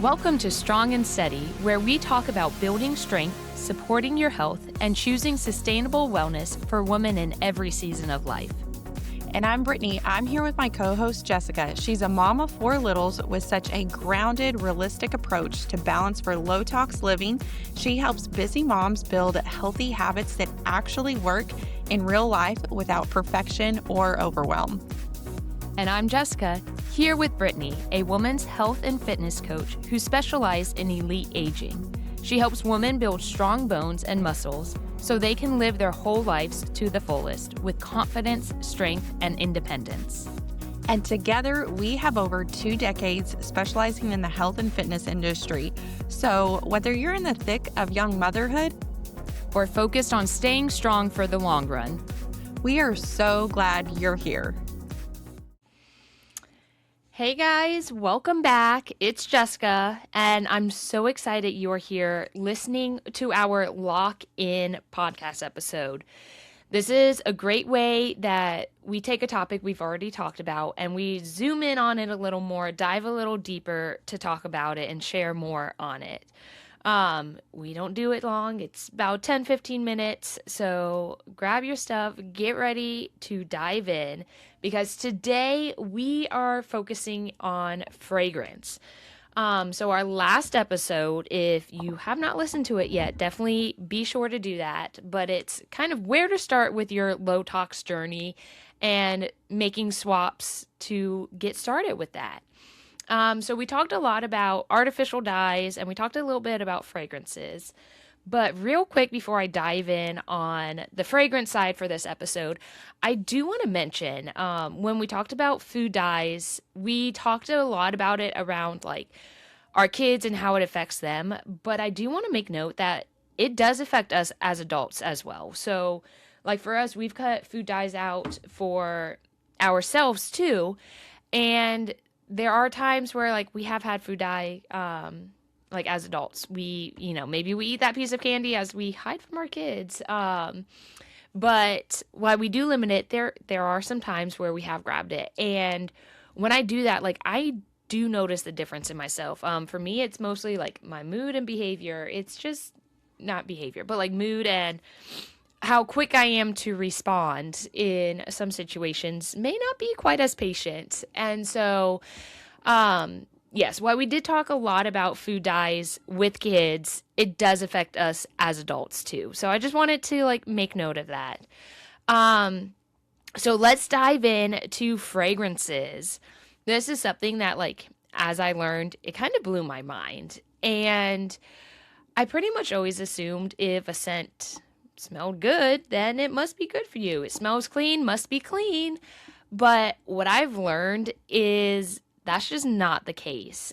Welcome to Strong and Steady, where we talk about building strength, supporting your health, and choosing sustainable wellness for women in every season of life. And I'm Brittany. I'm here with my co-host, Jessica. She's a mom of 4 littles with such a grounded, realistic approach to balance for low-tox living. She helps busy moms build healthy habits that actually work in real life without perfection or overwhelm. And I'm Jessica, here with Brittany, a woman's health and fitness coach who specializes in elite aging. She helps women build strong bones and muscles so they can live their whole lives to the fullest with confidence, strength, and independence. And together, we have over 2 decades specializing in the health and fitness industry. So whether you're in the thick of young motherhood or focused on staying strong for the long run, we are so glad you're here. Hey guys, welcome back. It's Jessica, and I'm so excited you're here listening to our lock-in podcast episode. This is a great way that we take a topic we've already talked about and we zoom in on it a little more, dive a little deeper to talk about it and share more on it. We don't do it long. It's about 10-15 minutes. So grab your stuff, get ready to dive in because today we are focusing on fragrance. So our last episode, if you have not listened to it yet, definitely be sure to do that. But it's kind of where to start with your low tox journey and making swaps to get started with that. So we talked a lot about artificial dyes and we talked a little bit about fragrances. But real quick before I dive in on the fragrance side for this episode, I do want to mention when we talked about food dyes, we talked a lot about it around like our kids and how it affects them. But I do want to make note that it does affect us as adults as well. So like for us, we've cut food dyes out for ourselves too. And there are times where like we have had food dye, like as adults, we, maybe we eat that piece of candy as we hide from our kids. But while we do limit it, there are some times where we have grabbed it. And when I do that, like I do notice the difference in myself. For me, it's mostly like my mood and behavior. It's just not behavior, but like mood and how quick I am to respond in some situations may not be quite as patient. And so, yes, while we did talk a lot about food dyes with kids, it does affect us as adults too. So I just wanted to like make note of that. So let's dive in to fragrances. This is something that like, as I learned, it kind of blew my mind. And I pretty much always assumed if a scent smelled good, then it must be good for you. It smells clean, must be clean. But what I've learned is that's just not the case.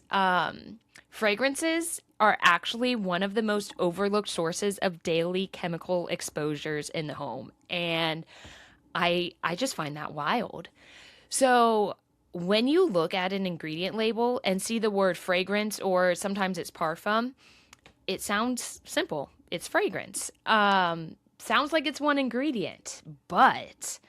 Fragrances are actually one of the most overlooked sources of daily chemical exposures in the home. And I just find that wild. So when you look at an ingredient label and see the word fragrance, or sometimes it's parfum, it sounds simple. It's fragrance. Sounds like it's one ingredient, but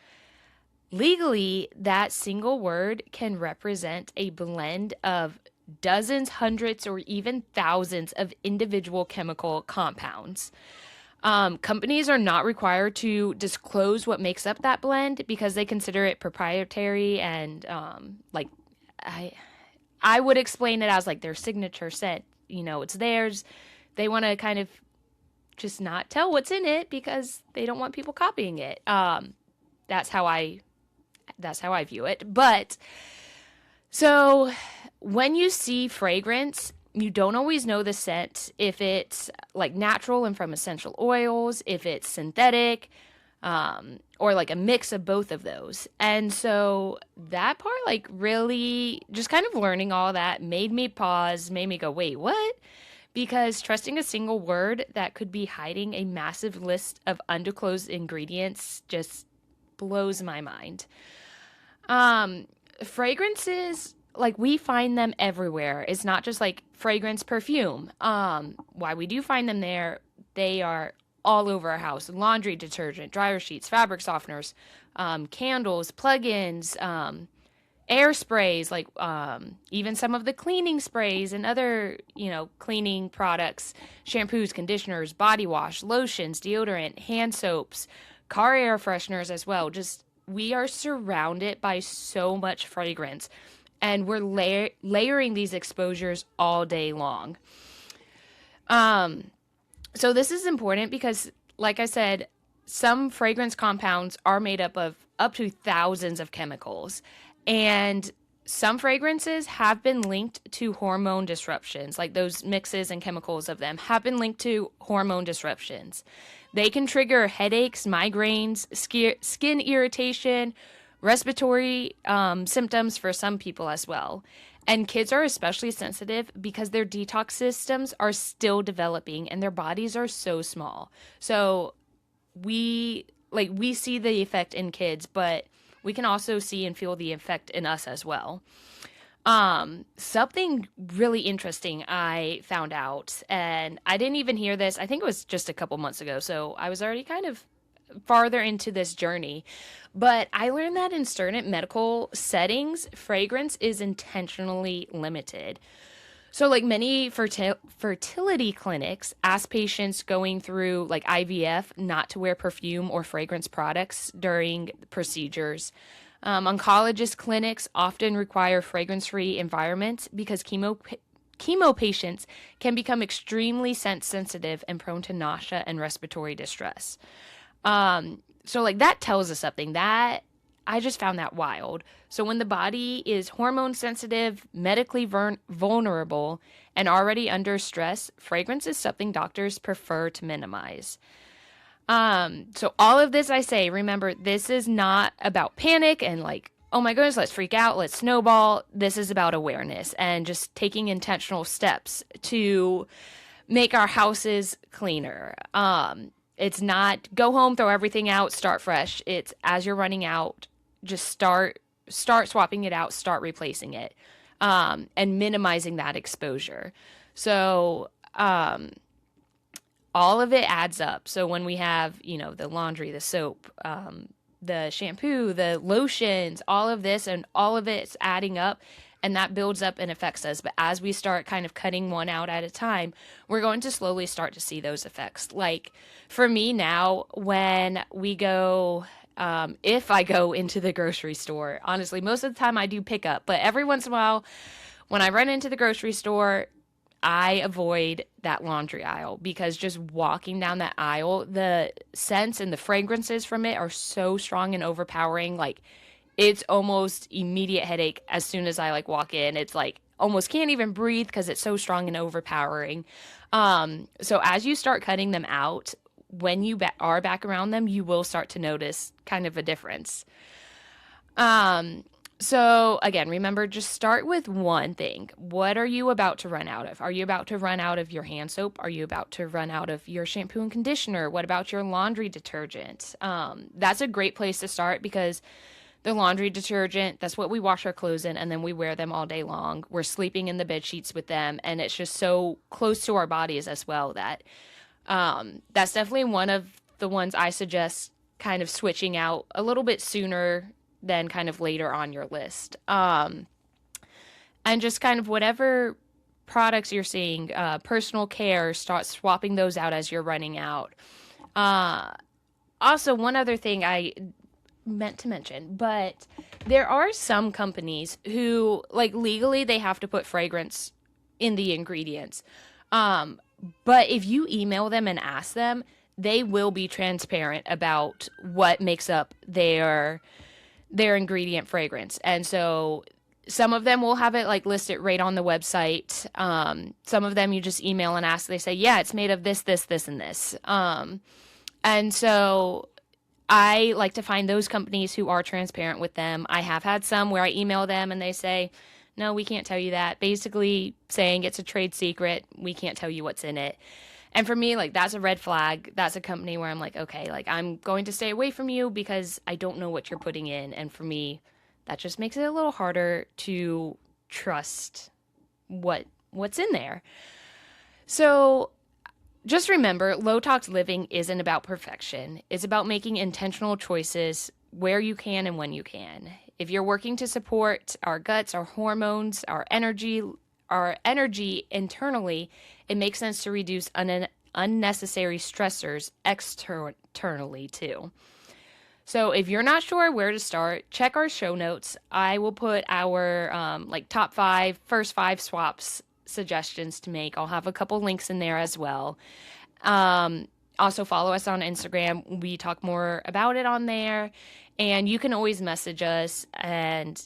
legally, that single word can represent a blend of dozens, hundreds, or even thousands of individual chemical compounds. Companies are not required to disclose what makes up that blend because they consider it proprietary and I would explain it as like their signature scent. It's theirs. They want to kind of just not tell what's in it because they don't want people copying it. That's how I view it. But so when you see fragrance, you don't always know the scent, if it's like natural and from essential oils, if it's synthetic, or like a mix of both of those. And so that part, like really just kind of learning all that made me pause, made me go, wait, what? Because trusting a single word that could be hiding a massive list of undisclosed ingredients just blows my mind. Fragrances, like we find them everywhere. It's not just like fragrance perfume. Why we do find them there, they are all over our house. Laundry detergent, dryer sheets, fabric softeners, candles, plug-ins, air sprays, like even some of the cleaning sprays and other, cleaning products, shampoos, conditioners, body wash, lotions, deodorant, hand soaps, car air fresheners as well. Just we are surrounded by so much fragrance, and we're layering these exposures all day long. So this is important because, like I said, some fragrance compounds are made up to thousands of chemicals. And some fragrances have been linked to hormone disruptions, like those mixes and chemicals of them have been linked to hormone disruptions. They can trigger headaches, migraines, skin irritation, respiratory symptoms for some people as well. And kids are especially sensitive because their detox systems are still developing and their bodies are so small. So we see the effect in kids, but we can also see and feel the effect in us as well. Something really interesting I found out, and I didn't even hear this. I think it was just a couple months ago, so I was already kind of farther into this journey. But I learned that in certain medical settings, fragrance is intentionally limited. So, like many fertility clinics ask patients going through like IVF not to wear perfume or fragrance products during procedures. Oncologist clinics often require fragrance-free environments because chemo patients can become extremely sensitive and prone to nausea and respiratory distress. So like that tells us something that I just found that wild. So when the body is hormone sensitive, medically vulnerable, and already under stress, fragrance is something doctors prefer to minimize. So all of this I say, remember, this is not about panic and like, oh my goodness, let's freak out, let's snowball. This is about awareness and just taking intentional steps to make our houses cleaner. It's not go home, throw everything out, start fresh. It's as you're running out, just start swapping it out, start replacing it, and minimizing that exposure. So all of it adds up. So when we have, the laundry, the soap, the shampoo, the lotions, all of this and all of it's adding up, and that builds up and affects us. But as we start kind of cutting one out at a time, we're going to slowly start to see those effects. Like for me now, when we go, if I go into the grocery store, honestly, most of the time I do pick up, but every once in a while, when I run into the grocery store, I avoid that laundry aisle because just walking down that aisle, the scents and the fragrances from it are so strong and overpowering. Like it's almost immediate headache as soon as I like walk in. It's like almost can't even breathe because it's so strong and overpowering. So as you start cutting them out, when you are back around them, you will start to notice kind of a difference. So again, remember, just start with one thing. What are you about to run out of? Are you about to run out of your hand soap? Are you about to run out of your shampoo and conditioner? What about your laundry detergent? That's a great place to start because the laundry detergent, that's what we wash our clothes in, and then we wear them all day long. We're sleeping in the bed sheets with them, and it's just so close to our bodies as well that that's definitely one of the ones I suggest kind of switching out a little bit sooner than kind of later on your list. And just kind of whatever products you're seeing, personal care, start swapping those out as you're running out. Also, one other thing I meant to mention, but there are some companies who, like, legally they have to put fragrance in the ingredients. But if you email them and ask them, they will be transparent about what makes up their ingredient fragrance. And so some of them will have it like listed right on the website. Some of them you just email and ask, they say, yeah, it's made of this, this, this, and this. And so I like to find those companies who are transparent with them. I have had some where I email them and they say, no, we can't tell you that. Basically saying it's a trade secret. We can't tell you what's in it. And for me, like, that's a red flag. That's a company where I'm like, okay, like, I'm going to stay away from you because I don't know what you're putting in. And for me, that just makes it a little harder to trust what's in there. So just remember, low-tox living isn't about perfection. It's about making intentional choices where you can and when you can. If you're working to support our guts, our hormones, our energy internally, it makes sense to reduce unnecessary stressors externally too. So if you're not sure where to start, check our show notes. I will put our top first five swaps suggestions to make. I'll have a couple links in there as well. Also follow us on Instagram. We talk more about it on there. And you can always message us and,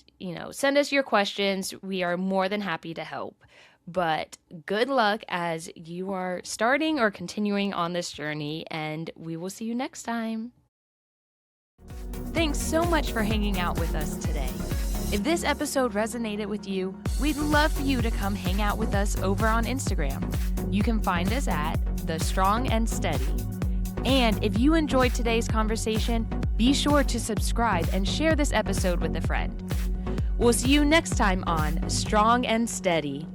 send us your questions. We are more than happy to help. But good luck as you are starting or continuing on this journey, and we will see you next time. Thanks so much for hanging out with us today. If this episode resonated with you, we'd love for you to come hang out with us over on Instagram. You can find us at The Strong and Steady. And if you enjoyed today's conversation, be sure to subscribe and share this episode with a friend. We'll see you next time on Strong and Steady.